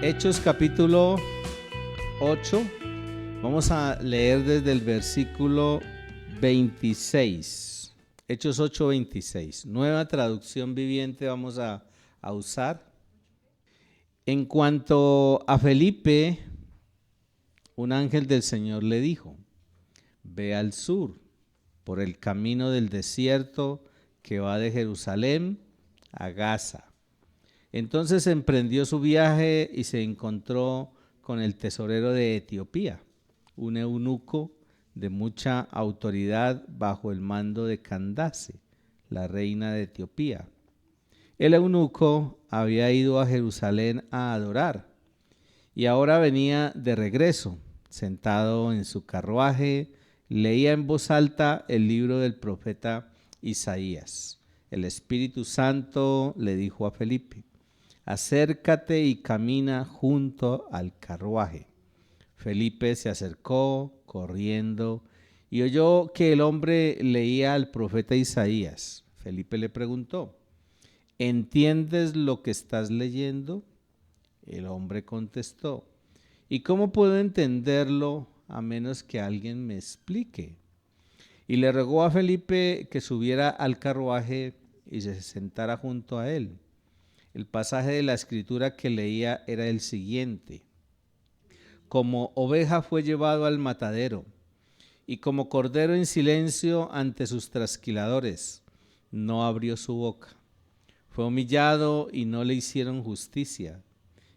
Hechos capítulo 8, vamos a leer desde el versículo 26. Hechos 8, 26. Nueva traducción viviente vamos a usar. En cuanto a Felipe, un ángel del Señor le dijo: ve al sur, por el camino del desierto que va de Jerusalén a Gaza. Entonces emprendió su viaje y se encontró con el tesorero de Etiopía, un eunuco de mucha autoridad bajo el mando de Candace, la reina de Etiopía. El eunuco había ido a Jerusalén a adorar y ahora venía de regreso, sentado en su carruaje, leía en voz alta el libro del profeta Isaías. El Espíritu Santo le dijo a Felipe: acércate y camina junto al carruaje. Felipe se acercó corriendo y oyó que el hombre leía al profeta Isaías. Felipe le preguntó: ¿entiendes lo que estás leyendo? El hombre contestó: ¿y cómo puedo entenderlo a menos que alguien me explique? Y le rogó a Felipe que subiera al carruaje y se sentara junto a él. El pasaje de la escritura que leía era el siguiente: como oveja fue llevado al matadero, y como cordero en silencio ante sus trasquiladores, no abrió su boca. Fue humillado y no le hicieron justicia.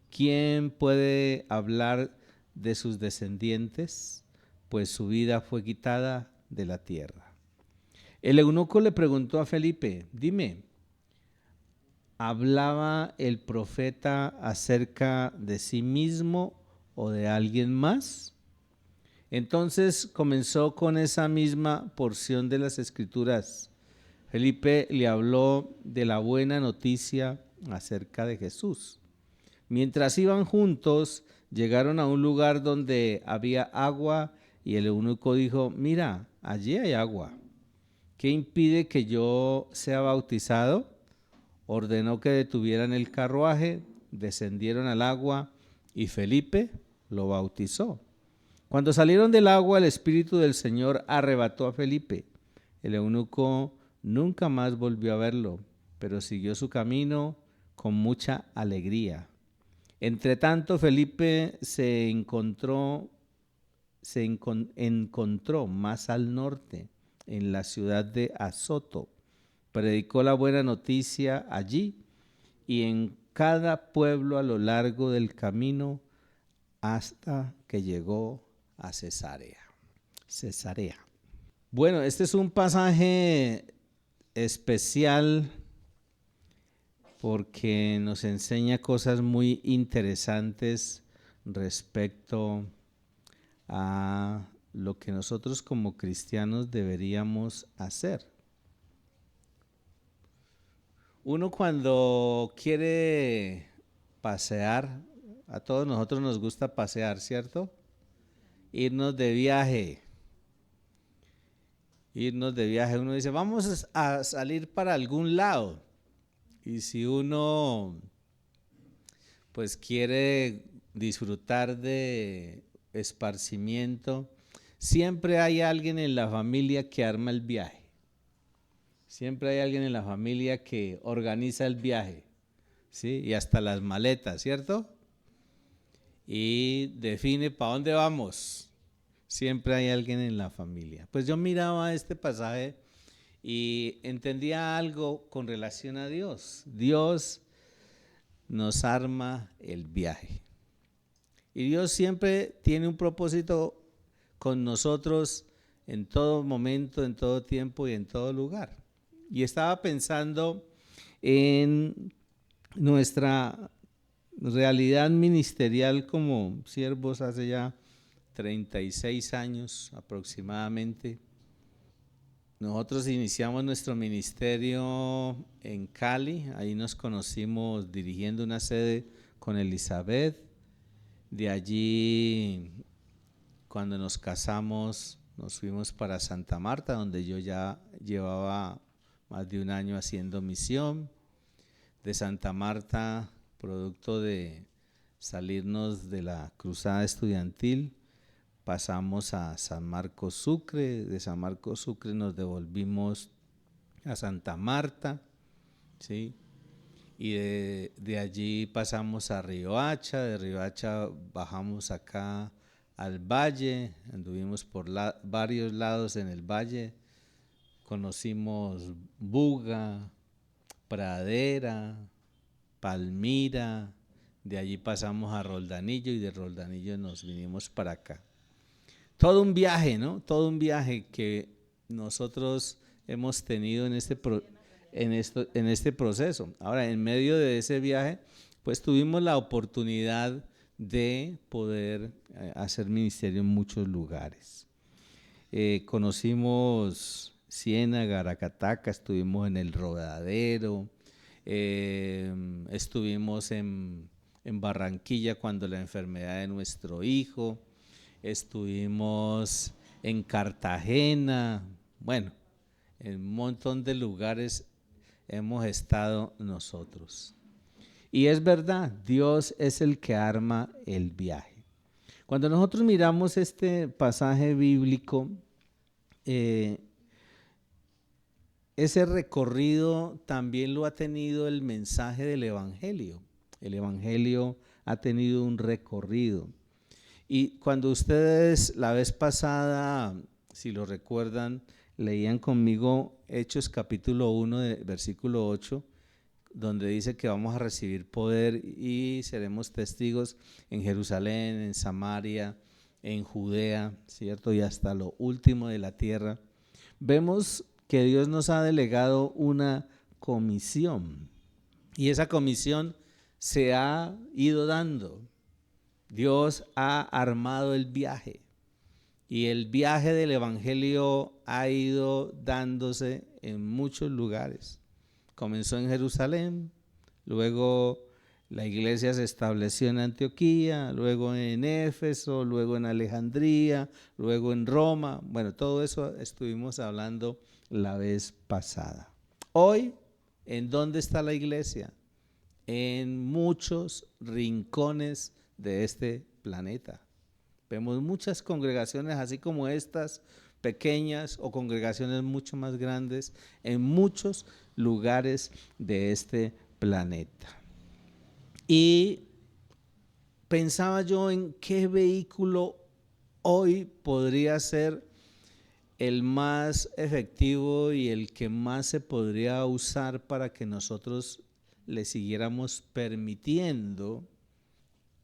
¿Quién puede hablar de sus descendientes? Pues su vida fue quitada de la tierra. El eunuco le preguntó a Felipe: dime, ¿hablaba el profeta acerca de sí mismo o de alguien más? Entonces comenzó con esa misma porción de las Escrituras. Felipe le habló de la buena noticia acerca de Jesús. Mientras iban juntos, llegaron a un lugar donde había agua y el eunuco dijo: mira, allí hay agua. ¿Qué impide que yo sea bautizado? Ordenó que detuvieran el carruaje, descendieron al agua y Felipe lo bautizó. Cuando salieron del agua, el Espíritu del Señor arrebató a Felipe. El eunuco nunca más volvió a verlo, pero siguió su camino con mucha alegría. Entretanto, Felipe se encontró más al norte, en la ciudad de Azoto. Predicó la buena noticia allí y en cada pueblo a lo largo del camino hasta que llegó a Cesarea. Bueno, este es un pasaje especial porque nos enseña cosas muy interesantes respecto a lo que nosotros como cristianos deberíamos hacer. Uno cuando quiere pasear, a todos nosotros nos gusta pasear, ¿cierto? Irnos de viaje, uno dice: vamos a salir para algún lado. Y si uno pues quiere disfrutar de esparcimiento, siempre hay alguien en la familia que arma el viaje. Siempre hay alguien en la familia que organiza el viaje, ¿sí? Y hasta las maletas, ¿cierto? Y define para dónde vamos. Siempre hay alguien en la familia. Pues yo miraba este pasaje y entendía algo con relación a Dios. Dios nos arma el viaje. Y Dios siempre tiene un propósito con nosotros en todo momento, en todo tiempo y en todo lugar. Y estaba pensando en nuestra realidad ministerial como siervos hace ya 36 años aproximadamente. Nosotros iniciamos nuestro ministerio en Cali, ahí nos conocimos dirigiendo una sede con Elizabeth. De allí, cuando nos casamos, nos fuimos para Santa Marta, donde yo ya llevaba más de un año haciendo misión. De Santa Marta, producto de salirnos de la cruzada estudiantil, pasamos a San Marcos Sucre, de San Marcos Sucre nos devolvimos a Santa Marta, ¿sí? Y de allí pasamos a Riohacha, de Riohacha bajamos acá al valle, anduvimos por varios lados en el valle, conocimos Buga, Pradera, Palmira, de allí pasamos a Roldanillo y de Roldanillo nos vinimos para acá. Todo un viaje, ¿no? Todo un viaje que nosotros hemos tenido en este proceso. Ahora, en medio de ese viaje, pues tuvimos la oportunidad de poder hacer ministerio en muchos lugares. Conocimos Ciénaga, Aracataca, estuvimos en El Rodadero, estuvimos en Barranquilla cuando la enfermedad de nuestro hijo, estuvimos en Cartagena, bueno, en un montón de lugares hemos estado nosotros. Y es verdad, Dios es el que arma el viaje. Cuando nosotros miramos este pasaje bíblico, ese recorrido también lo ha tenido el mensaje del Evangelio. El Evangelio ha tenido un recorrido. Y cuando ustedes la vez pasada, si lo recuerdan, leían conmigo Hechos capítulo 1, versículo 8, donde dice que vamos a recibir poder y seremos testigos en Jerusalén, en Samaria, en Judea, ¿cierto? Y hasta lo último de la tierra. Vemos que Dios nos ha delegado una comisión y esa comisión se ha ido dando. Dios ha armado el viaje y el viaje del Evangelio ha ido dándose en muchos lugares. Comenzó en Jerusalén, luego la iglesia se estableció en Antioquía, luego en Éfeso, luego en Alejandría, luego en Roma. Bueno, todo eso estuvimos hablando la vez pasada. Hoy, ¿en dónde está la iglesia? En muchos rincones de este planeta. Vemos muchas congregaciones así como estas, pequeñas o congregaciones mucho más grandes en muchos lugares de este planeta. Y pensaba yo en qué vehículo hoy podría ser el más efectivo y el que más se podría usar para que nosotros le siguiéramos permitiendo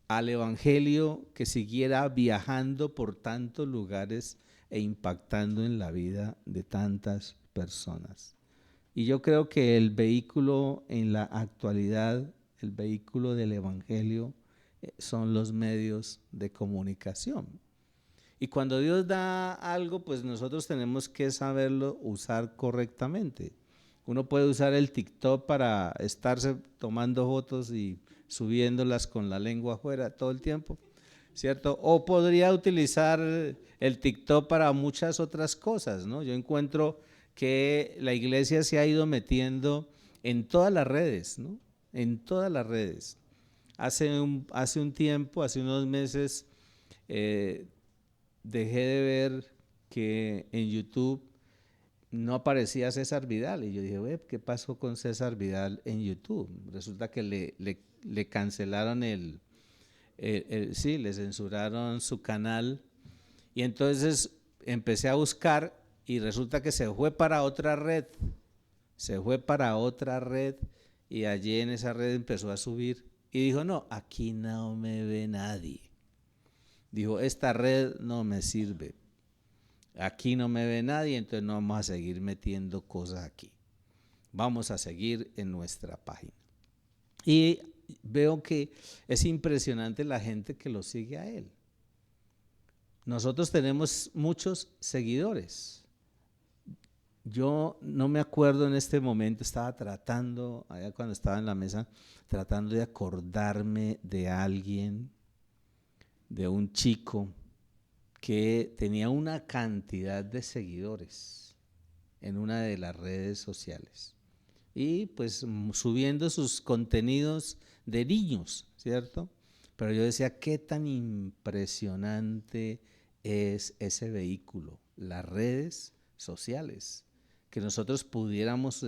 al Evangelio que siguiera viajando por tantos lugares e impactando en la vida de tantas personas. Y yo creo que el vehículo en la actualidad, el vehículo del Evangelio, son los medios de comunicación. Y cuando Dios da algo, pues nosotros tenemos que saberlo usar correctamente. Uno puede usar el TikTok para estarse tomando fotos y subiéndolas con la lengua afuera todo el tiempo, ¿cierto? O podría utilizar el TikTok para muchas otras cosas, ¿no? Yo encuentro que la iglesia se ha ido metiendo en todas las redes, ¿no? En todas las redes. Hace un tiempo, hace unos meses, dejé de ver que en YouTube no aparecía César Vidal y yo dije, ¿qué pasó con César Vidal en YouTube? Resulta que le cancelaron sí, le censuraron su canal y entonces empecé a buscar y resulta que se fue para otra red, y allí en esa red empezó a subir y dijo, no, aquí no me ve nadie. Dijo, esta red no me sirve. Aquí no me ve nadie, entonces no vamos a seguir metiendo cosas aquí. Vamos a seguir en nuestra página. Y veo que es impresionante la gente que lo sigue a él. Nosotros tenemos muchos seguidores. Yo no me acuerdo en este momento, estaba tratando, allá cuando estaba en la mesa, tratando de acordarme de alguien, de un chico que tenía una cantidad de seguidores en una de las redes sociales y pues subiendo sus contenidos de niños, ¿cierto? Pero yo decía, qué tan impresionante es ese vehículo, las redes sociales, que nosotros pudiéramos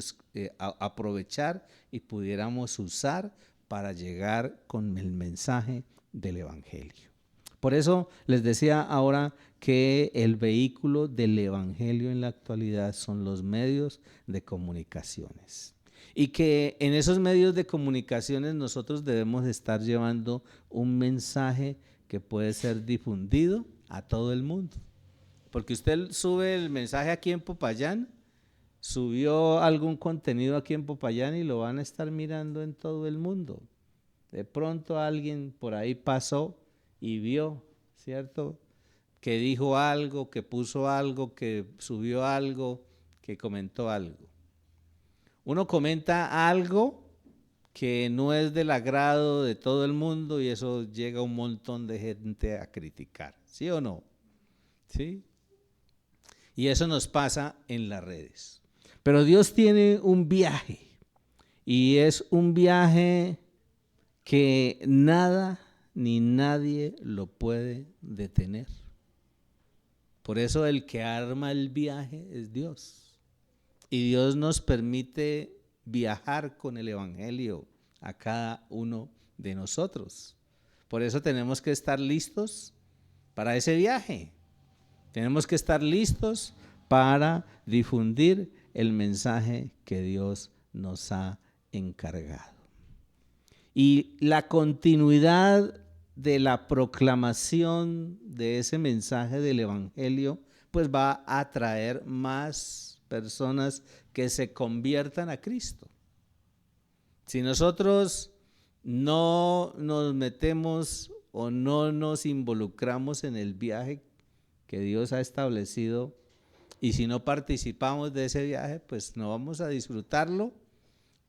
aprovechar y pudiéramos usar para llegar con el mensaje del Evangelio. Por eso les decía ahora que el vehículo del Evangelio en la actualidad son los medios de comunicaciones. Y que en esos medios de comunicaciones nosotros debemos estar llevando un mensaje que puede ser difundido a todo el mundo. Porque usted sube el mensaje aquí en Popayán, subió algún contenido aquí en Popayán y lo van a estar mirando en todo el mundo. De pronto alguien por ahí pasó y vio, ¿cierto? Que dijo algo, que puso algo, que subió algo, que comentó algo. Uno comenta algo que no es del agrado de todo el mundo y eso llega a un montón de gente a criticar, ¿sí o no? ¿Sí? Y eso nos pasa en las redes. Pero Dios tiene un viaje y es un viaje que nada ni nadie lo puede detener. Por eso el que arma el viaje es Dios. Y Dios nos permite viajar con el Evangelio a cada uno de nosotros. Por eso tenemos que estar listos para ese viaje. Tenemos que estar listos para difundir el mensaje que Dios nos ha encargado. Y la continuidad de la proclamación de ese mensaje del Evangelio, pues va a atraer más personas que se conviertan a Cristo. Si nosotros no nos metemos o no nos involucramos en el viaje que Dios ha establecido, y si no participamos de ese viaje, pues no vamos a disfrutarlo,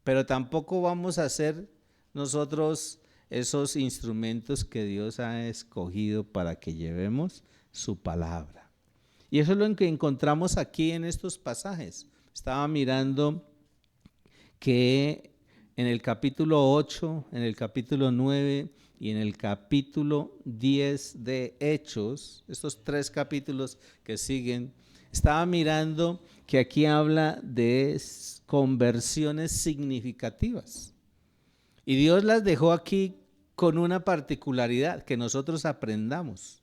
pero tampoco vamos a ser nosotros esos instrumentos que Dios ha escogido para que llevemos su palabra. Y eso es lo que encontramos aquí en estos pasajes. Estaba mirando que en el capítulo 8, en el capítulo 9 y en el capítulo 10 de Hechos, estos 3 capítulos que siguen, estaba mirando que aquí habla de conversiones significativas. Y Dios las dejó aquí con una particularidad, que nosotros aprendamos.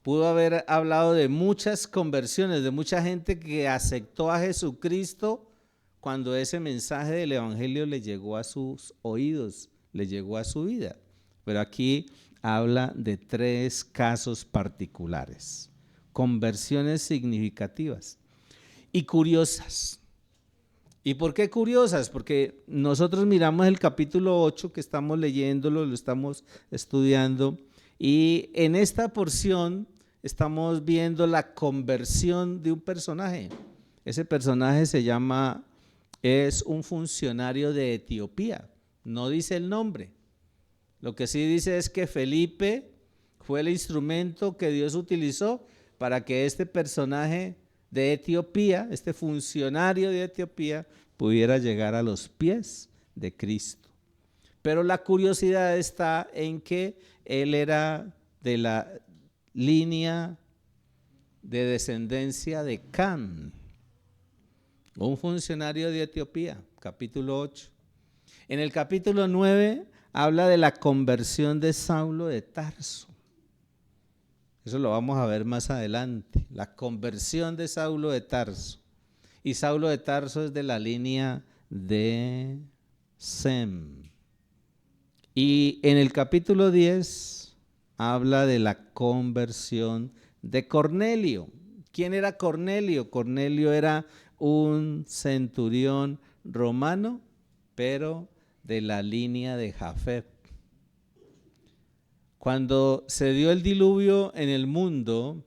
Pudo haber hablado de muchas conversiones, de mucha gente que aceptó a Jesucristo cuando ese mensaje del Evangelio le llegó a sus oídos, le llegó a su vida. Pero aquí habla de 3 casos particulares, conversiones significativas y curiosas. ¿Y por qué curiosas? Porque nosotros miramos el capítulo 8 que estamos leyéndolo, lo estamos estudiando, y en esta porción estamos viendo la conversión de un personaje. Ese personaje es un funcionario de Etiopía, no dice el nombre. Lo que sí dice es que Felipe fue el instrumento que Dios utilizó para que este personaje de Etiopía, este funcionario de Etiopía, pudiera llegar a los pies de Cristo. Pero la curiosidad está en que él era de la línea de descendencia de Can, un funcionario de Etiopía, capítulo 8. En el capítulo 9 habla de la conversión de Saulo de Tarso. Eso lo vamos a ver más adelante, la conversión de Saulo de Tarso. Y Saulo de Tarso es de la línea de Sem. Y en el capítulo 10 habla de la conversión de Cornelio. ¿Quién era Cornelio? Cornelio era un centurión romano, pero de la línea de Jafet. Cuando se dio el diluvio en el mundo,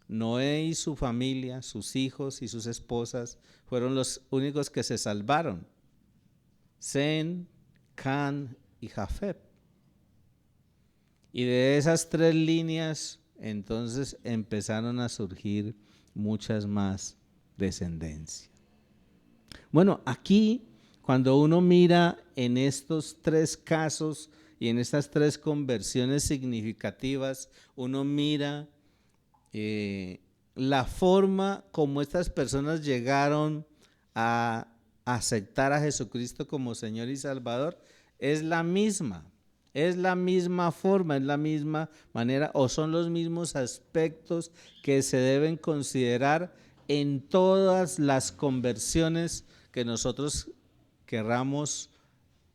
Noé y su familia, sus hijos y sus esposas, fueron los únicos que se salvaron. Sem, Can y Jafet. Y de esas 3 líneas, entonces empezaron a surgir muchas más descendencias. Bueno, aquí, cuando uno mira en estos 3 casos y en estas 3 conversiones significativas uno mira la forma como estas personas llegaron a aceptar a Jesucristo como Señor y Salvador. Es la misma forma, es la misma manera o son los mismos aspectos que se deben considerar en todas las conversiones que nosotros querramos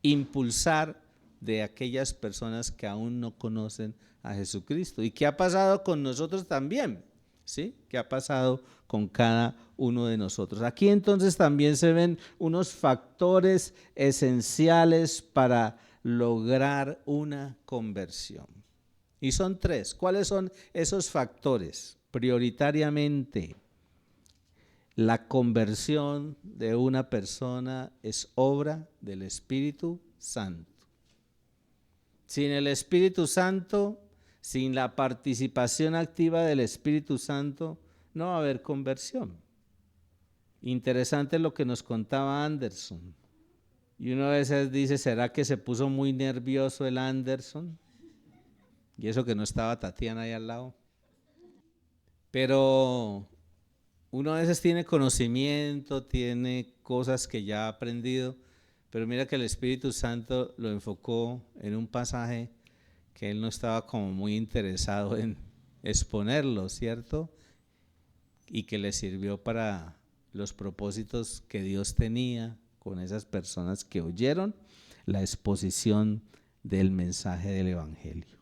impulsar de aquellas personas que aún no conocen a Jesucristo. ¿Y qué ha pasado con nosotros también? ¿Sí? ¿Qué ha pasado con cada uno de nosotros? Aquí entonces también se ven unos factores esenciales para lograr una conversión. Y son 3. ¿Cuáles son esos factores? Prioritariamente, la conversión de una persona es obra del Espíritu Santo. Sin el Espíritu Santo, sin la participación activa del Espíritu Santo, no va a haber conversión. Interesante lo que nos contaba Anderson. Y uno a veces dice, ¿será que se puso muy nervioso el Anderson? Y eso que no estaba Tatiana ahí al lado. Pero uno a veces tiene conocimiento, tiene cosas que ya ha aprendido, pero mira que el Espíritu Santo lo enfocó en un pasaje que él no estaba como muy interesado en exponerlo, ¿cierto? Y que le sirvió para los propósitos que Dios tenía con esas personas que oyeron la exposición del mensaje del Evangelio.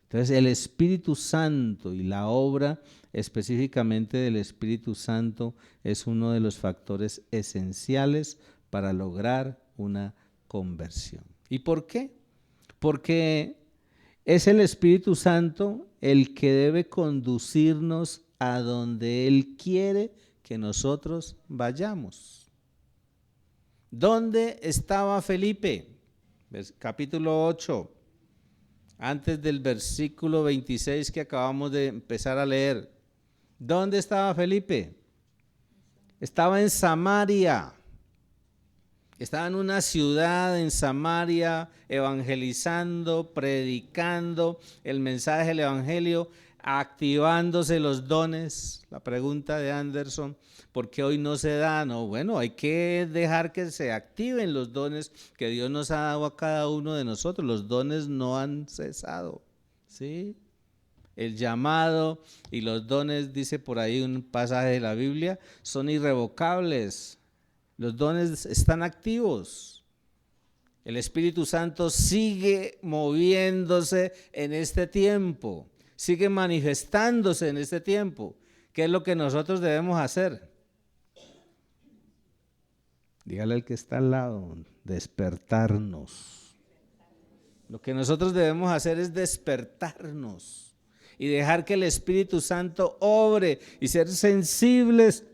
Entonces el Espíritu Santo y la obra específicamente del Espíritu Santo es uno de los factores esenciales para lograr una conversión. ¿Y por qué? Porque es el Espíritu Santo el que debe conducirnos a donde Él quiere que nosotros vayamos. ¿Dónde estaba Felipe? Capítulo 8. Antes del versículo 26 que acabamos de empezar a leer. ¿Dónde estaba Felipe? Estaba en Samaria. Estaba en una ciudad en Samaria evangelizando, predicando el mensaje del Evangelio, activándose los dones. La pregunta de Anderson, ¿por qué hoy no se dan? No, bueno, hay que dejar que se activen los dones que Dios nos ha dado a cada uno de nosotros. Los dones no han cesado, ¿sí? El llamado y los dones, dice por ahí un pasaje de la Biblia, son irrevocables. Los dones están activos. El Espíritu Santo sigue moviéndose en este tiempo, sigue manifestándose en este tiempo. ¿Qué es lo que nosotros debemos hacer? Dígale al que está al lado, despertarnos. Lo que nosotros debemos hacer es despertarnos y dejar que el Espíritu Santo obre y ser sensibles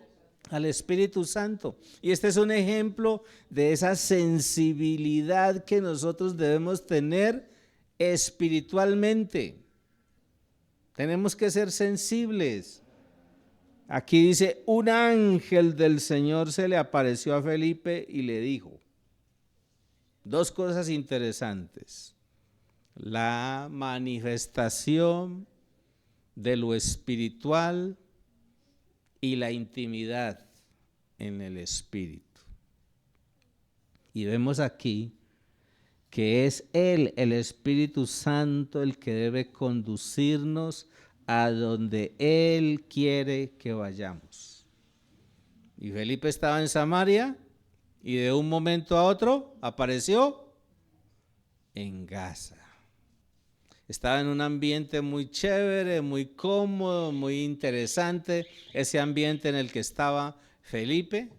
al Espíritu Santo. Y este es un ejemplo de esa sensibilidad que nosotros debemos tener espiritualmente. Tenemos que ser sensibles. Aquí dice, un ángel del Señor se le apareció a Felipe y le dijo, 2 cosas interesantes. La manifestación de lo espiritual y la intimidad en el Espíritu. Y vemos aquí que es Él, el Espíritu Santo, el que debe conducirnos a donde Él quiere que vayamos. Y Felipe estaba en Samaria y de un momento a otro apareció en Gaza. Estaba en un ambiente muy chévere, muy cómodo, muy interesante, ese ambiente en el que estaba Felipe,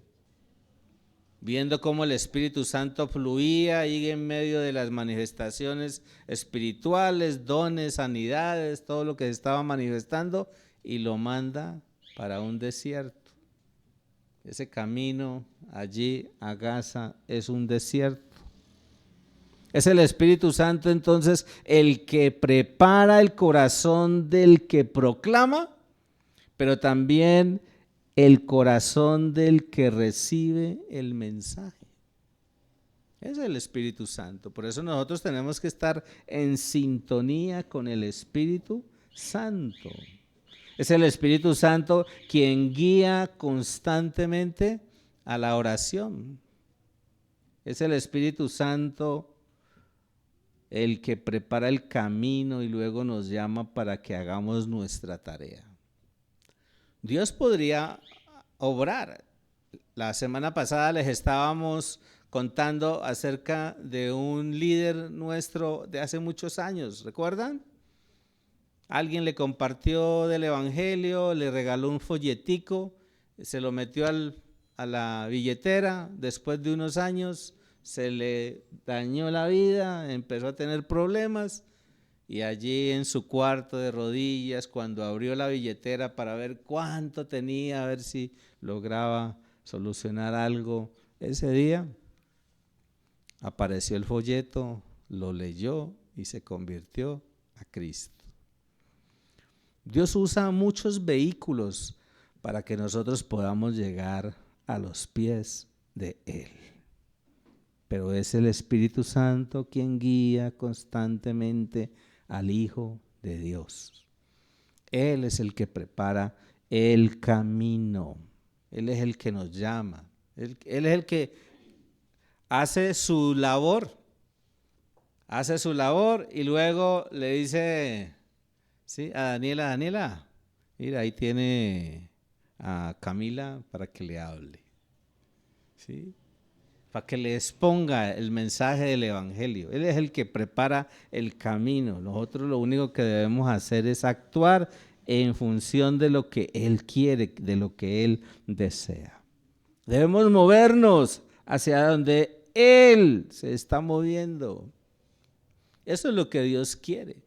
viendo cómo el Espíritu Santo fluía ahí en medio de las manifestaciones espirituales, dones, sanidades, todo lo que se estaba manifestando, y lo manda para un desierto. Ese camino allí a Gaza es un desierto. Es el Espíritu Santo entonces el que prepara el corazón del que proclama, pero también el corazón del que recibe el mensaje. Es el Espíritu Santo. Por eso nosotros tenemos que estar en sintonía con el Espíritu Santo. Es el Espíritu Santo quien guía constantemente a la oración. Es el Espíritu Santo el que prepara el camino y luego nos llama para que hagamos nuestra tarea. Dios podría obrar. La semana pasada les estábamos contando acerca de un líder nuestro de hace muchos años, ¿recuerdan? Alguien le compartió del evangelio, le regaló un folletico, se lo metió a la billetera, después de unos años se le dañó la vida, empezó a tener problemas y allí en su cuarto de rodillas, cuando abrió la billetera para ver cuánto tenía, a ver si lograba solucionar algo ese día, apareció el folleto, lo leyó y se convirtió a Cristo. Dios usa muchos vehículos para que nosotros podamos llegar a los pies de Él. Pero es el Espíritu Santo quien guía constantemente al Hijo de Dios. Él es el que prepara el camino. Él es el que nos llama. Él es el que hace su labor. Hace su labor y luego le dice, sí, a Daniela, mira, ahí tiene a Camila para que le hable. ¿Sí? Para que le exponga el mensaje del evangelio. Él es el que prepara el camino. Nosotros lo único que debemos hacer es actuar en función de lo que Él quiere, de lo que Él desea. Debemos movernos hacia donde Él se está moviendo. Eso es lo que Dios quiere.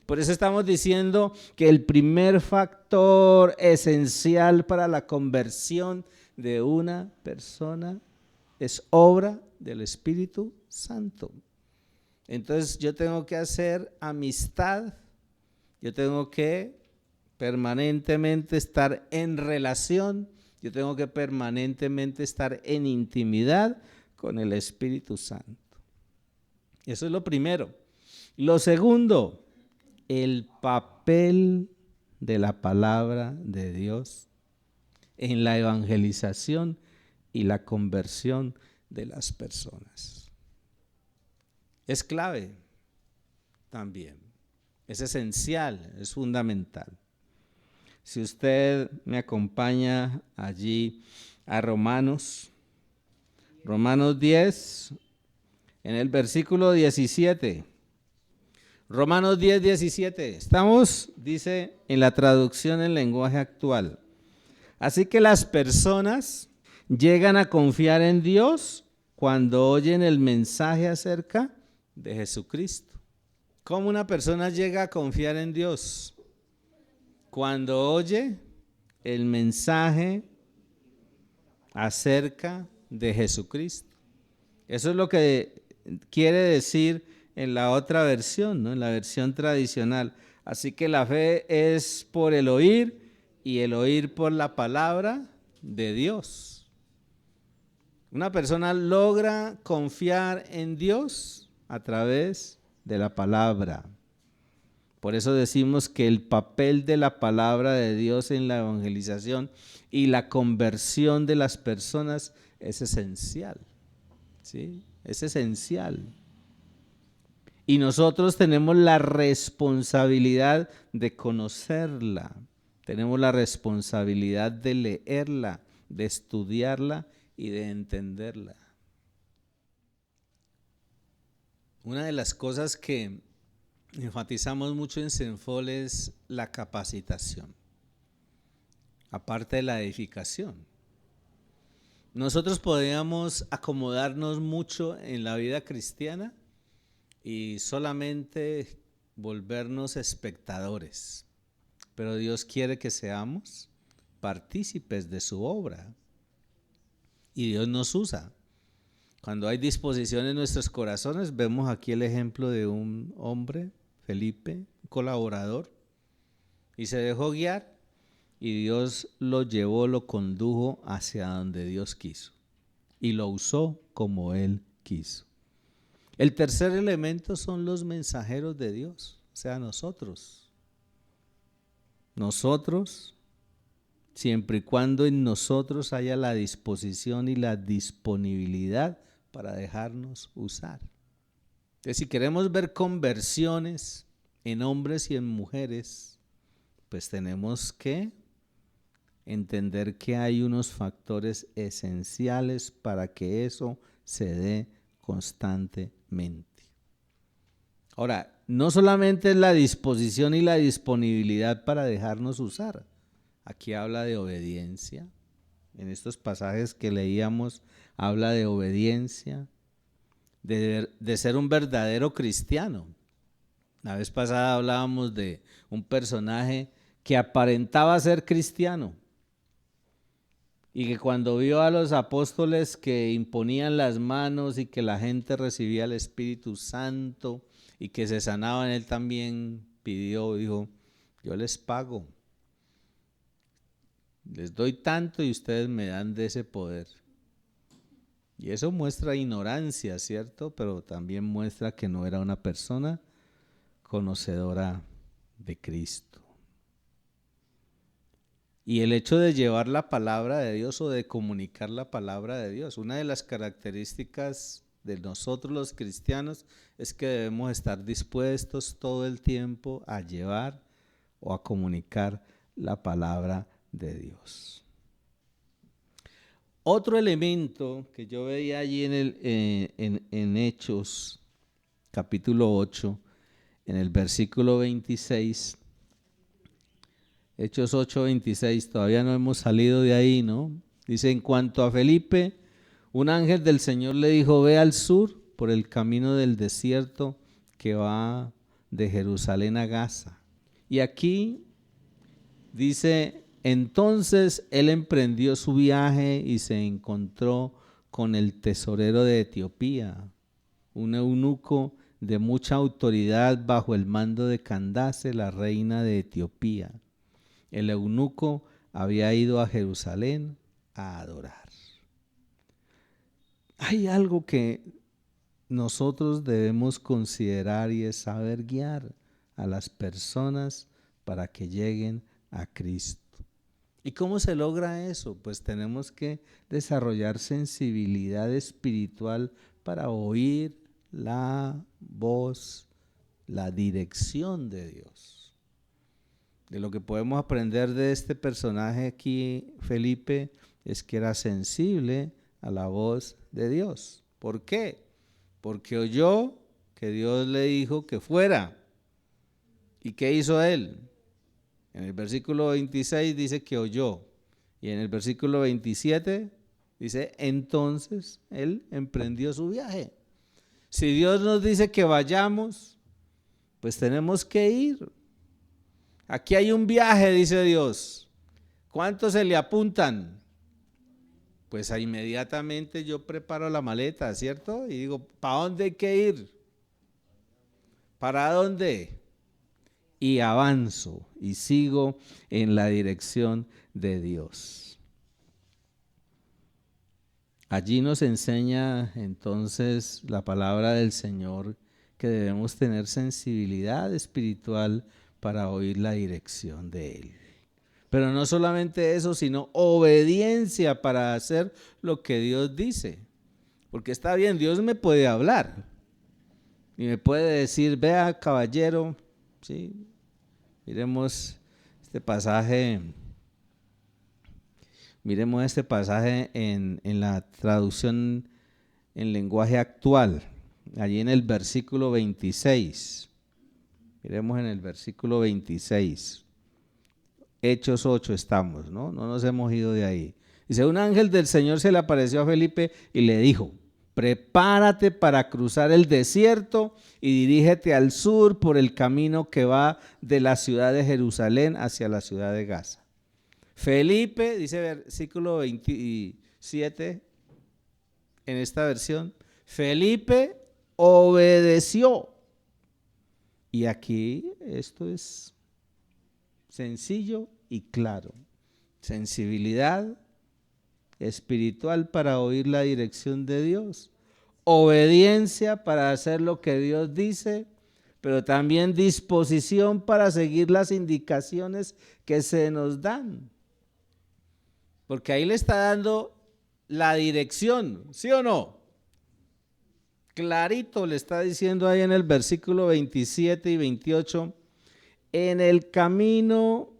Por eso estamos diciendo que el primer factor esencial para la conversión de una persona es obra del Espíritu Santo. Entonces yo tengo que hacer amistad, yo tengo que permanentemente estar en relación, yo tengo que permanentemente estar en intimidad con el Espíritu Santo. Eso es lo primero. Lo segundo, el papel de la palabra de Dios en la evangelización y la conversión de las personas. Es clave también, es esencial, es fundamental. Si usted me acompaña allí a Romanos 10, en el versículo 17. Romanos 10, 17. Estamos, dice en la traducción en lenguaje actual. Así que las personas llegan a confiar en Dios cuando oyen el mensaje acerca de Jesucristo. ¿Cómo una persona llega a confiar en Dios? Cuando oye el mensaje acerca de Jesucristo. Eso es lo que quiere decir en la otra versión, ¿no? En la versión tradicional. Así que la fe es por el oír y el oír por la palabra de Dios. Una persona logra confiar en Dios a través de la palabra. Por eso decimos que el papel de la palabra de Dios en la evangelización y la conversión de las personas es esencial. ¿Sí? Es esencial. Y nosotros tenemos la responsabilidad de conocerla. Tenemos la responsabilidad de leerla, de estudiarla y de entenderla. Una de las cosas que enfatizamos mucho en Senfol es la capacitación, aparte de la edificación. Nosotros podríamos acomodarnos mucho en la vida cristiana y solamente volvernos espectadores, pero Dios quiere que seamos partícipes de su obra y Dios nos usa. Cuando hay disposición en nuestros corazones, vemos aquí el ejemplo de un hombre, Felipe, un colaborador, y se dejó guiar y Dios lo llevó, lo condujo hacia donde Dios quiso y lo usó como Él quiso. El tercer elemento son los mensajeros de Dios, o sea, nosotros. Nosotros, siempre y cuando en nosotros haya la disposición y la disponibilidad para dejarnos usar. Entonces, si queremos ver conversiones en hombres y en mujeres, pues tenemos que entender que hay unos factores esenciales para que eso se dé constantemente. Ahora, no solamente es la disposición y la disponibilidad para dejarnos usar. Aquí habla de obediencia. En estos pasajes que leíamos habla de obediencia, de ser un verdadero cristiano. La vez pasada hablábamos de un personaje que aparentaba ser cristiano y que cuando vio a los apóstoles que imponían las manos y que la gente recibía el Espíritu Santo y que se sanaban, él también dijo, yo les pago, les doy tanto y ustedes me dan de ese poder. Y eso muestra ignorancia, ¿cierto? Pero también muestra que no era una persona conocedora de Cristo. Y el hecho de llevar la palabra de Dios o de comunicar la palabra de Dios, una de las características de nosotros los cristianos es que debemos estar dispuestos todo el tiempo a llevar o a comunicar la palabra de Dios. Otro elemento que yo veía allí en Hechos, capítulo 8, en el versículo 26, Hechos 8, 26, todavía no hemos salido de ahí, ¿no? Dice, en cuanto a Felipe, un ángel del Señor le dijo, ve al sur por el camino del desierto que va de Jerusalén a Gaza. Y aquí dice, entonces él emprendió su viaje y se encontró con el tesorero de Etiopía, un eunuco de mucha autoridad bajo el mando de Candace, la reina de Etiopía. El eunuco había ido a Jerusalén a adorar. Hay algo que nosotros debemos considerar y es saber guiar a las personas para que lleguen a Cristo. ¿Y cómo se logra eso? Pues tenemos que desarrollar sensibilidad espiritual para oír la voz, la dirección de Dios. De lo que podemos aprender de este personaje aquí, Felipe, es que era sensible a la voz de Dios. ¿Por qué? Porque oyó que Dios le dijo que fuera. ¿Y qué hizo él? En el versículo 26 dice que oyó. Y en el versículo 27 dice, entonces él emprendió su viaje. Si Dios nos dice que vayamos, pues tenemos que ir. Aquí hay un viaje, dice Dios. ¿Cuántos se le apuntan? Pues inmediatamente yo preparo la maleta, ¿cierto? Y digo, ¿para dónde hay que ir? ¿Para dónde? Y avanzo y sigo en la dirección de Dios. Allí nos enseña entonces la palabra del Señor que debemos tener sensibilidad espiritual para oír la dirección de Él. Pero no solamente eso, sino obediencia para hacer lo que Dios dice. Porque está bien, Dios me puede hablar y me puede decir, vea caballero, ¿sí? Miremos este pasaje en la traducción en lenguaje actual, allí en el versículo 26. Miremos en el versículo 26. Hechos 8 estamos, ¿no? No nos hemos ido de ahí. Dice, un ángel del Señor se le apareció a Felipe y le dijo, prepárate para cruzar el desierto y dirígete al sur por el camino que va de la ciudad de Jerusalén hacia la ciudad de Gaza. Felipe, dice versículo 27 en esta versión, Felipe obedeció. Y aquí esto es sencillo y claro. Sensibilidad espiritual para oír la dirección de Dios. obediencia para hacer lo que Dios dice, pero también disposición para seguir las indicaciones que se nos dan. Porque ahí le está dando la dirección, ¿sí o no? Clarito le está diciendo ahí en el versículo 27 y 28, en el camino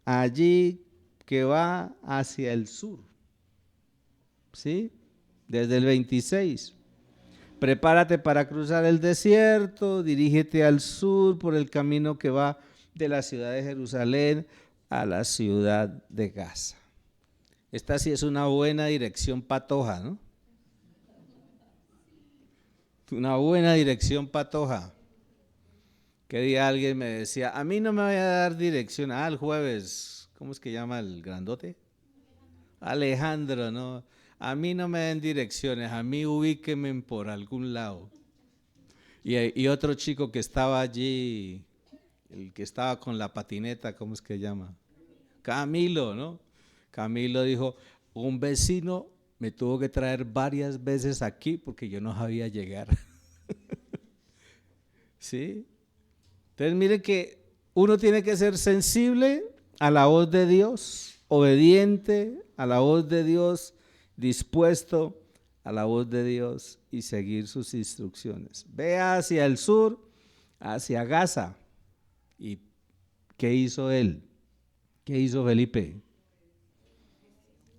allí que va hacia el sur, ¿sí? Desde el 26. Prepárate para cruzar el desierto, dirígete al sur por el camino que va de la ciudad de Jerusalén a la ciudad de Gaza. Esta sí es una buena dirección patoja, ¿no? Una buena dirección patoja. Que día alguien me decía, a mí no me vaya a dar dirección. El jueves, ¿cómo es que llama el grandote? Alejandro, ¿no? A mí no me den direcciones, a mí ubíquenme por algún lado. Y otro chico que estaba allí, el que estaba con la patineta, ¿cómo es que llama? Camilo, ¿no? Camilo dijo, un vecino me tuvo que traer varias veces aquí porque yo no sabía llegar. ¿Sí? Entonces mire que uno tiene que ser sensible a la voz de Dios, obediente a la voz de Dios, dispuesto a la voz de Dios y seguir sus instrucciones. Ve hacia el sur, hacia Gaza. ¿Y qué hizo él? ¿Qué hizo Felipe?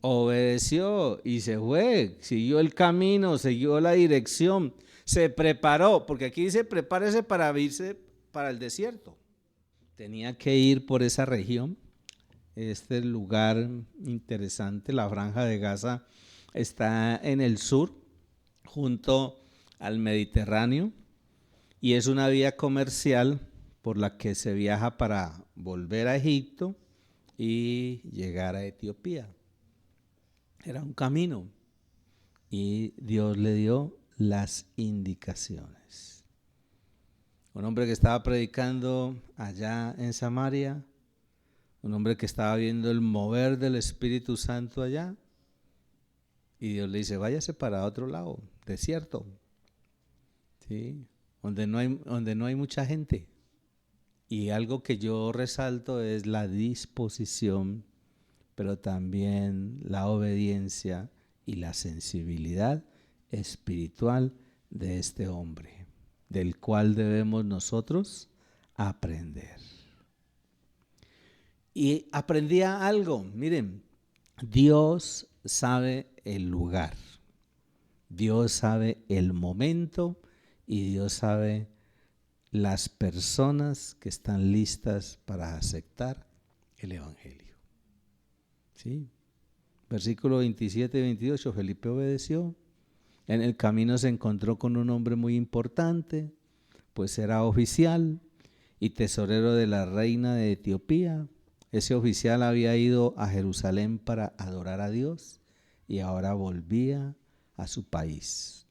Obedeció y se fue, siguió el camino, siguió la dirección, se preparó, porque aquí dice prepárese para irse para el desierto. Tenía que ir por esa región, este lugar interesante, la Franja de Gaza está en el sur, junto al Mediterráneo, y es una vía comercial por la que se viaja para volver a Egipto y llegar a Etiopía. Era un camino y Dios le dio las indicaciones. Un hombre que estaba predicando allá en Samaria, un hombre que estaba viendo el mover del Espíritu Santo allá, y Dios le dice, váyase para otro lado, desierto, ¿sí? donde no hay mucha gente. Y algo que yo resalto es la disposición, pero también la obediencia y la sensibilidad espiritual de este hombre, del cual debemos nosotros aprender. Y aprendía algo, miren, Dios sabe el lugar, Dios sabe el momento y Dios sabe las personas que están listas para aceptar el Evangelio. ¿Sí? Versículo 27 y 28, Felipe obedeció. En el camino se encontró con un hombre muy importante, pues era oficial y tesorero de la reina de Etiopía. Ese oficial había ido a Jerusalén para adorar a Dios y ahora volvía a su país.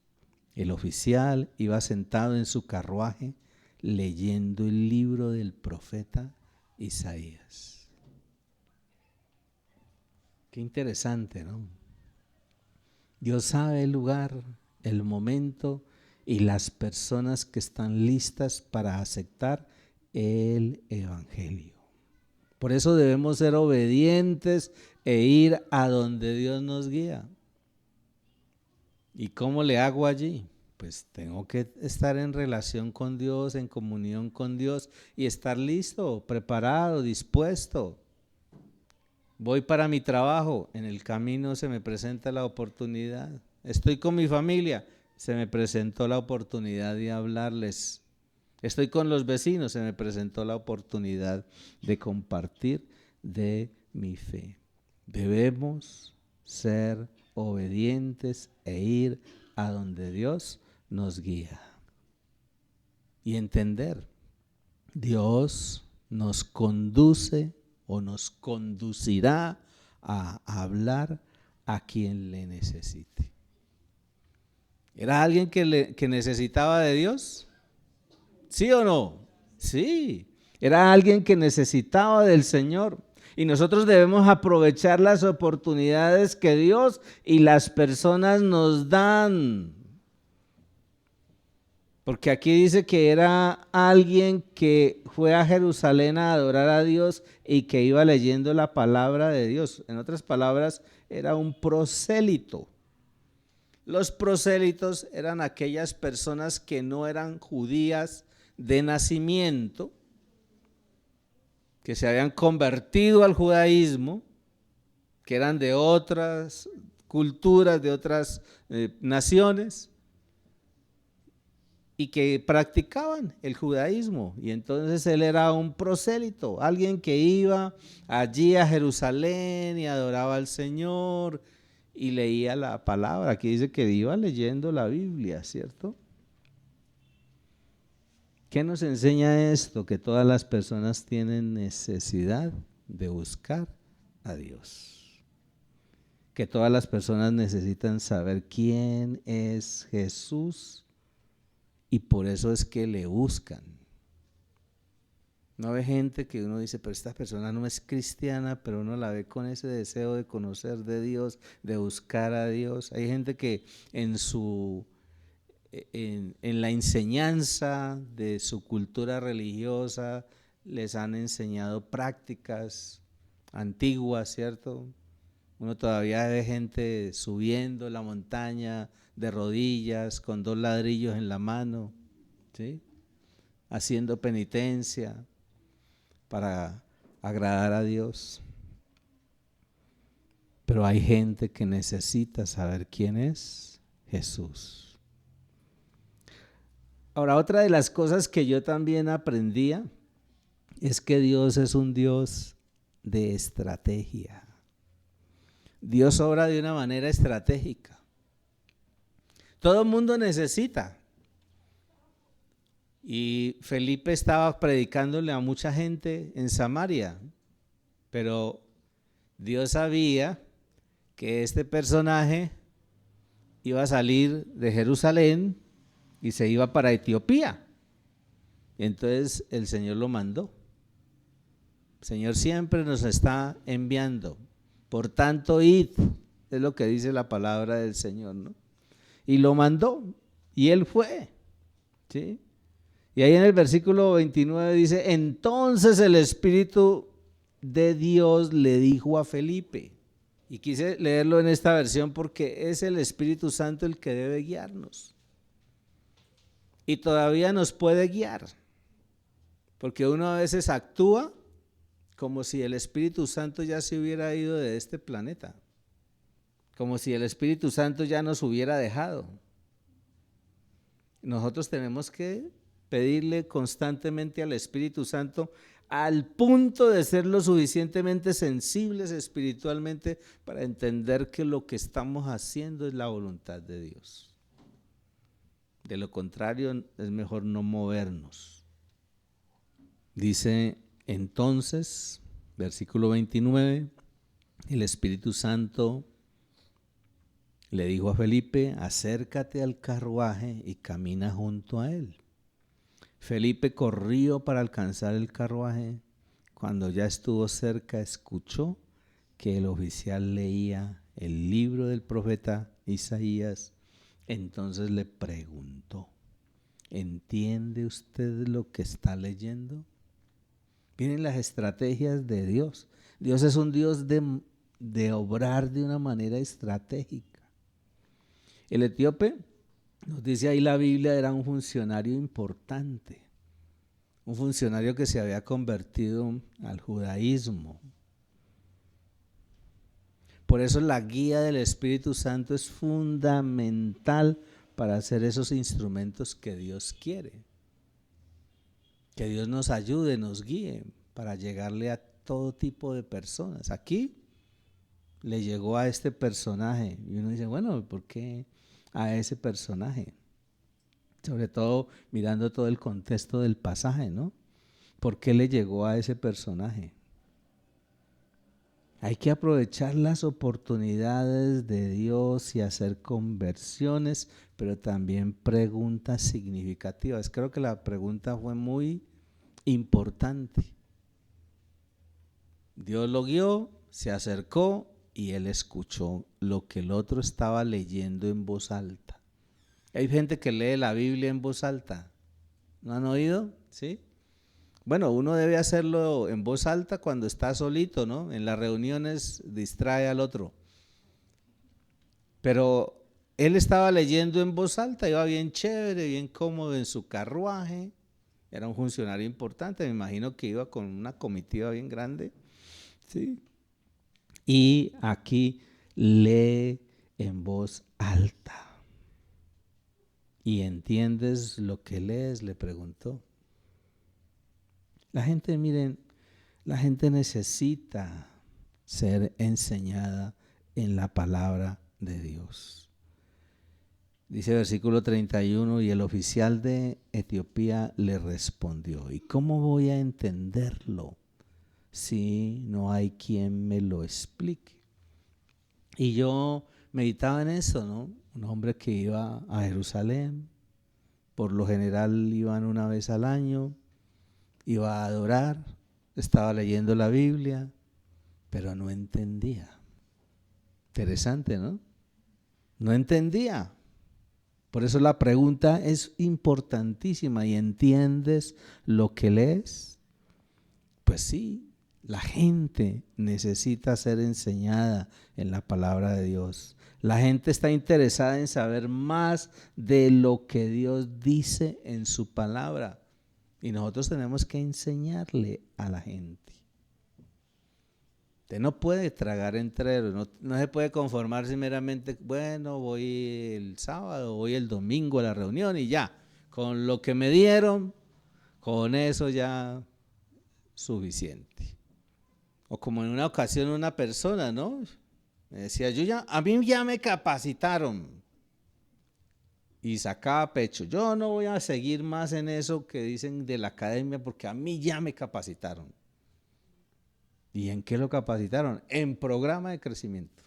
El oficial iba sentado en su carruaje leyendo el libro del profeta Isaías. Qué interesante, ¿no? Dios sabe el lugar, el momento y las personas que están listas para aceptar el Evangelio. Por eso debemos ser obedientes e ir a donde Dios nos guía. ¿Y cómo le hago allí? Pues tengo que estar en relación con Dios, en comunión con Dios y estar listo, preparado, dispuesto. Voy para mi trabajo, en el camino se me presenta la oportunidad. Estoy con mi familia, se me presentó la oportunidad de hablarles. Estoy con los vecinos, se me presentó la oportunidad de compartir de mi fe. Debemos ser obedientes e ir a donde Dios nos guía. Y entender, Dios nos conduce o nos conducirá a hablar a quien le necesite. ¿Era alguien que necesitaba de Dios? ¿Sí o no? Sí, era alguien que necesitaba del Señor. Y nosotros debemos aprovechar las oportunidades que Dios y las personas nos dan. Porque aquí dice que era alguien que fue a Jerusalén a adorar a Dios y que iba leyendo la palabra de Dios. En otras palabras, era un prosélito. Los prosélitos eran aquellas personas que no eran judías de nacimiento, que se habían convertido al judaísmo, que eran de otras culturas, de otras naciones, y que practicaban el judaísmo. Y entonces él era un prosélito, alguien que iba allí a Jerusalén y adoraba al Señor y leía la palabra. Aquí dice que iba leyendo la Biblia, ¿cierto? ¿Qué nos enseña esto? Que todas las personas tienen necesidad de buscar a Dios. Que todas las personas necesitan saber quién es Jesús y por eso es que le buscan. No ve gente que uno dice, pero esta persona no es cristiana, pero uno la ve con ese deseo de conocer de Dios, de buscar a Dios. Hay gente que en la enseñanza de su cultura religiosa les han enseñado prácticas antiguas, ¿cierto? Uno todavía ve gente subiendo la montaña de rodillas con 2 ladrillos en la mano, ¿sí? Haciendo penitencia para agradar a Dios. Pero hay gente que necesita saber quién es Jesús. Ahora, otra de las cosas que yo también aprendía es que Dios es un Dios de estrategia. Dios obra de una manera estratégica. Todo el mundo necesita. Y Felipe estaba predicándole a mucha gente en Samaria, pero Dios sabía que este personaje iba a salir de Jerusalén y se iba para Etiopía. Y entonces el Señor lo mandó. El Señor siempre nos está enviando. Por tanto, id, es lo que dice la palabra del Señor, ¿no? Y lo mandó, y él fue, ¿sí? Y ahí en el versículo 29 dice, entonces el Espíritu de Dios le dijo a Felipe, y quise leerlo en esta versión porque es el Espíritu Santo el que debe guiarnos. Y todavía nos puede guiar, porque uno a veces actúa como si el Espíritu Santo ya se hubiera ido de este planeta, como si el Espíritu Santo ya nos hubiera dejado. Nosotros tenemos que pedirle constantemente al Espíritu Santo al punto de ser lo suficientemente sensibles espiritualmente para entender que lo que estamos haciendo es la voluntad de Dios. De lo contrario, es mejor no movernos. Dice entonces, versículo 29, el Espíritu Santo le dijo a Felipe, acércate al carruaje y camina junto a él. Felipe corrió para alcanzar el carruaje. Cuando ya estuvo cerca, escuchó que el oficial leía el libro del profeta Isaías. Entonces le preguntó, ¿entiende usted lo que está leyendo? Miren las estrategias de Dios. Dios es un Dios de obrar de una manera estratégica. El etíope, nos dice ahí la Biblia, era un funcionario importante, un funcionario que se había convertido al judaísmo. Por eso la guía del Espíritu Santo es fundamental para hacer esos instrumentos que Dios quiere. Que Dios nos ayude, nos guíe para llegarle a todo tipo de personas. Aquí le llegó a este personaje y uno dice, bueno, ¿por qué a ese personaje? Sobre todo mirando todo el contexto del pasaje, ¿no? ¿Por qué le llegó a ese personaje? Hay que aprovechar las oportunidades de Dios y hacer conversiones, pero también preguntas significativas. Creo que la pregunta fue muy importante. Dios lo guió, se acercó y él escuchó lo que el otro estaba leyendo en voz alta. Hay gente que lee la Biblia en voz alta. ¿No han oído? ¿Sí? Bueno, uno debe hacerlo en voz alta cuando está solito, ¿no? En las reuniones distrae al otro. Pero él estaba leyendo en voz alta, iba bien chévere, bien cómodo en su carruaje. Era un funcionario importante, me imagino que iba con una comitiva bien grande. ¿Sí? Y aquí lee en voz alta. ¿Y entiendes lo que lees?, le preguntó. La gente, miren, la gente necesita ser enseñada en la palabra de Dios. Dice versículo 31, y el oficial de Etiopía le respondió, ¿y cómo voy a entenderlo si no hay quien me lo explique? Y yo meditaba en eso, ¿no? Un hombre que iba a Jerusalén, por lo general iban una vez al año, iba a adorar, estaba leyendo la Biblia, pero no entendía. Interesante, ¿no? No entendía. Por eso la pregunta es importantísima. ¿Y entiendes lo que lees? Pues sí, la gente necesita ser enseñada en la palabra de Dios. La gente está interesada en saber más de lo que Dios dice en su palabra. Y nosotros tenemos que enseñarle a la gente. Usted no puede tragar entero, no se puede conformarse meramente, bueno, voy el sábado, voy el domingo a la reunión y ya, con lo que me dieron, con eso ya suficiente. O como en una ocasión una persona, ¿no? Me decía, a mí ya me capacitaron. Y sacaba pecho, yo no voy a seguir más en eso que dicen de la academia porque a mí ya me capacitaron. ¿Y en qué lo capacitaron? En programa de crecimiento.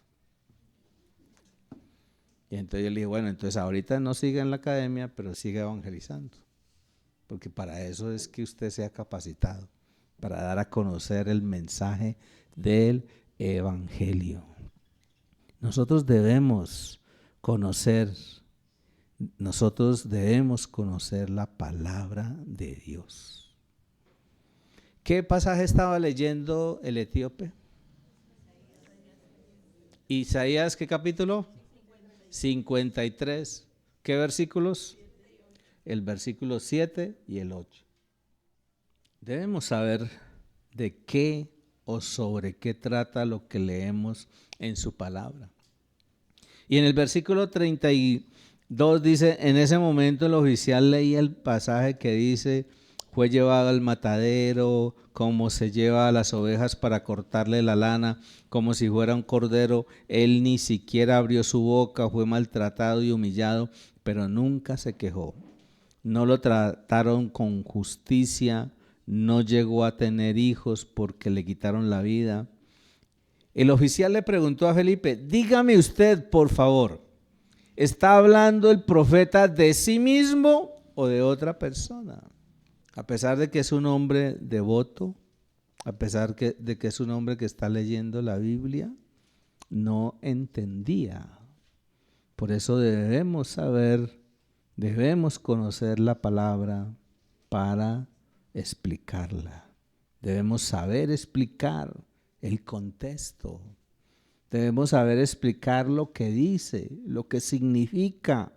Y entonces yo le dije, bueno, entonces ahorita no siga en la academia, pero siga evangelizando. Porque para eso es que usted sea capacitado, para dar a conocer el mensaje del evangelio. Nosotros debemos conocer la palabra de Dios. ¿Qué pasaje estaba leyendo el etíope? Isaías, ¿qué capítulo? 53. ¿Qué versículos? El versículo 7 y el 8. Debemos saber de qué o sobre qué trata lo que leemos en su palabra. Y en el versículo 32 dice, en ese momento el oficial leía el pasaje que dice, fue llevado al matadero, como se lleva a las ovejas para cortarle la lana, como si fuera un cordero. Él ni siquiera abrió su boca, fue maltratado y humillado, pero nunca se quejó. No lo trataron con justicia, no llegó a tener hijos porque le quitaron la vida. El oficial le preguntó a Felipe, dígame usted, por favor, ¿está hablando el profeta de sí mismo o de otra persona? A pesar de que es un hombre devoto, a pesar de que es un hombre que está leyendo la Biblia, no entendía. Por eso debemos conocer la palabra para explicarla. Debemos saber explicar el contexto. Debemos saber explicar lo que dice, lo que significa,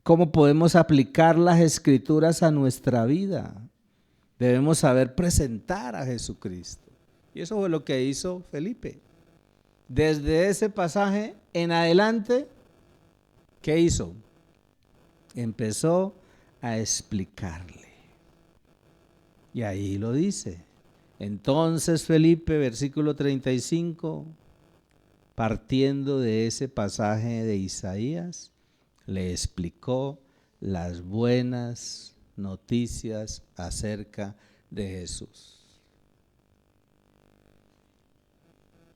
cómo podemos aplicar las escrituras a nuestra vida. Debemos saber presentar a Jesucristo. Y eso fue lo que hizo Felipe. Desde ese pasaje en adelante, ¿qué hizo? Empezó a explicarle. Y ahí lo dice. Entonces Felipe, versículo 35, partiendo de ese pasaje de Isaías, le explicó las buenas noticias acerca de Jesús.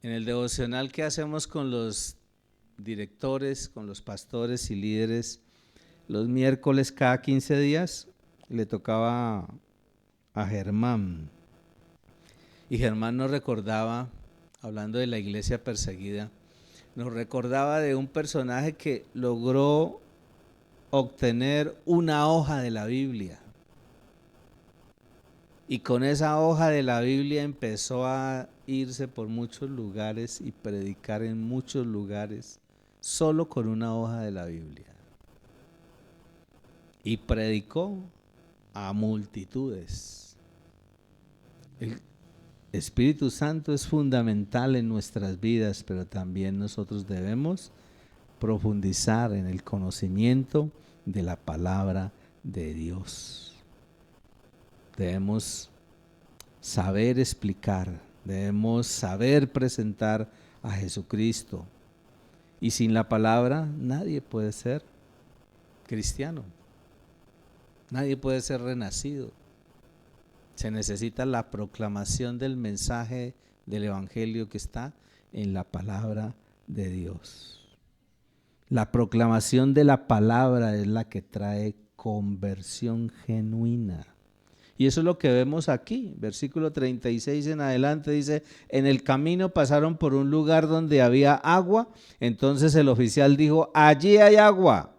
En el devocional que hacemos con los directores, con los pastores y líderes, los miércoles cada 15 días, le tocaba a Germán. Y Germán nos recordaba, hablando de la iglesia perseguida, nos recordaba de un personaje que logró obtener una hoja de la Biblia. Y con esa hoja de la Biblia empezó a irse por muchos lugares y predicar en muchos lugares, solo con una hoja de la Biblia. Y predicó a multitudes. El Espíritu Santo es fundamental en nuestras vidas, pero también nosotros debemos profundizar en el conocimiento de la palabra de Dios. Debemos saber explicar, debemos saber presentar a Jesucristo. Y sin la palabra nadie puede ser cristiano, nadie puede ser renacido. Se necesita la proclamación del mensaje del Evangelio que está en la palabra de Dios. La proclamación de la palabra es la que trae conversión genuina. Y eso es lo que vemos aquí, versículo 36 en adelante dice, en el camino pasaron por un lugar donde había agua, entonces el oficial dijo, allí hay agua,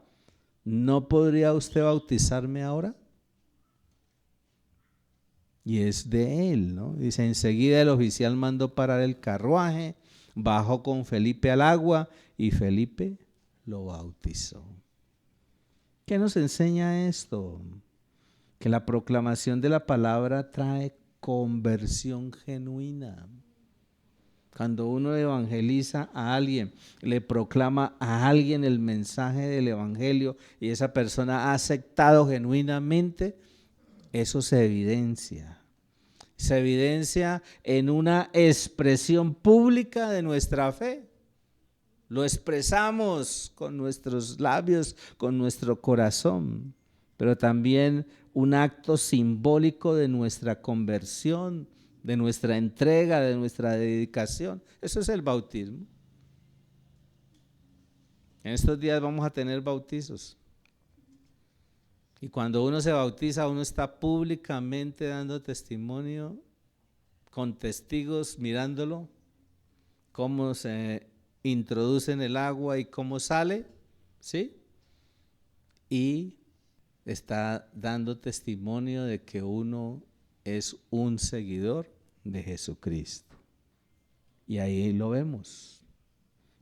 ¿no podría usted bautizarme ahora? Y es de él, ¿no? Dice, enseguida el oficial mandó parar el carruaje, bajó con Felipe al agua y Felipe lo bautizó. ¿Qué nos enseña esto? Que la proclamación de la palabra trae conversión genuina. Cuando uno evangeliza a alguien, le proclama a alguien el mensaje del evangelio y esa persona ha aceptado genuinamente, eso se evidencia. Se evidencia en una expresión pública de nuestra fe. Lo expresamos con nuestros labios, con nuestro corazón, pero también un acto simbólico de nuestra conversión, de nuestra entrega, de nuestra dedicación. Eso es el bautismo. En estos días vamos a tener bautizos. Y cuando uno se bautiza, uno está públicamente dando testimonio, con testigos mirándolo, cómo se introduce en el agua y cómo sale, ¿sí? Y está dando testimonio de que uno es un seguidor de Jesucristo. Y ahí lo vemos,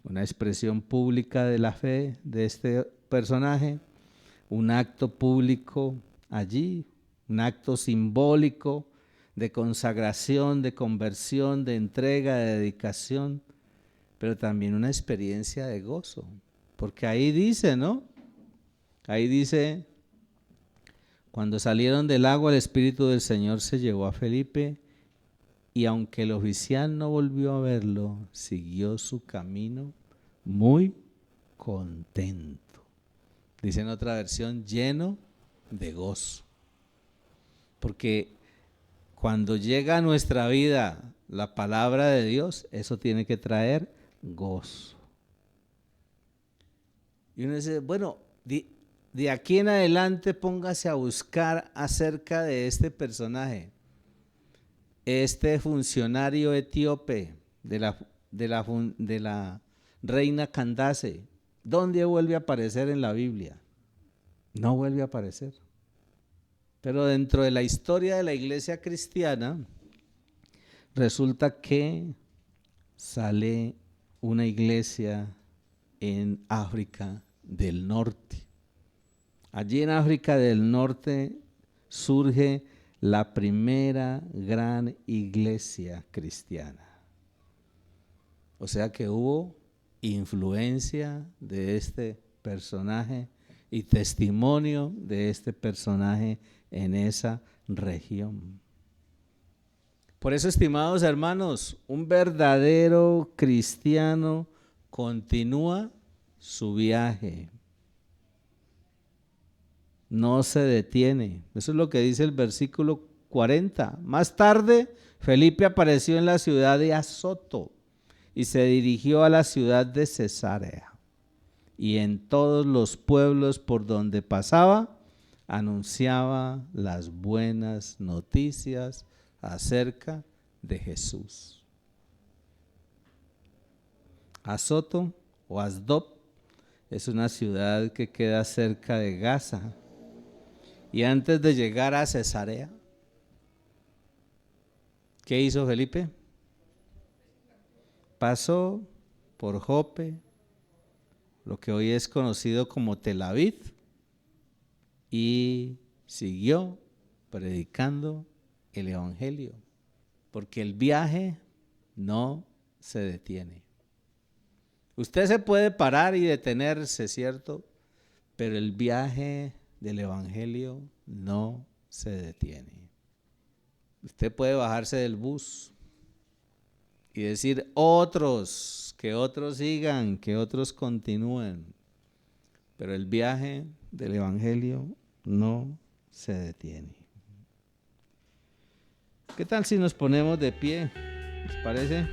una expresión pública de la fe de este personaje, un acto público allí, un acto simbólico de consagración, de conversión, de entrega, de dedicación, pero también una experiencia de gozo, porque ahí dice, ¿no? Ahí dice, cuando salieron del agua, el Espíritu del Señor se llevó a Felipe y aunque el oficial no volvió a verlo, siguió su camino muy contento. Dice en otra versión, lleno de gozo. Porque cuando llega a nuestra vida la palabra de Dios, eso tiene que traer gozo. Y uno dice, bueno, de aquí en adelante póngase a buscar acerca de este personaje, este funcionario etíope de la reina Candace. ¿Dónde vuelve a aparecer en la Biblia? No vuelve a aparecer. Pero dentro de la historia de la iglesia cristiana, resulta que sale una iglesia en África del Norte. Allí en África del Norte surge la primera gran iglesia cristiana. O sea que hubo influencia de este personaje y testimonio de este personaje en esa región. Por eso, estimados hermanos, un verdadero cristiano continúa su viaje. No se detiene. Eso es lo que dice el versículo 40. Más tarde, Felipe apareció en la ciudad de Azoto y se dirigió a la ciudad de Cesarea. Y en todos los pueblos por donde pasaba, anunciaba las buenas noticias acerca de Jesús. Azoto o Asdod es una ciudad que queda cerca de Gaza. Y antes de llegar a Cesarea, ¿qué hizo Felipe? Pasó por Jope, lo que hoy es conocido como Tel Aviv, y siguió predicando el Evangelio, porque el viaje no se detiene. Usted se puede parar y detenerse, ¿cierto? Pero el viaje del Evangelio no se detiene. Usted puede bajarse del bus y decir que otros sigan, que otros continúen, pero el viaje del Evangelio no se detiene. ¿Qué tal si nos ponemos de pie? ¿Les parece?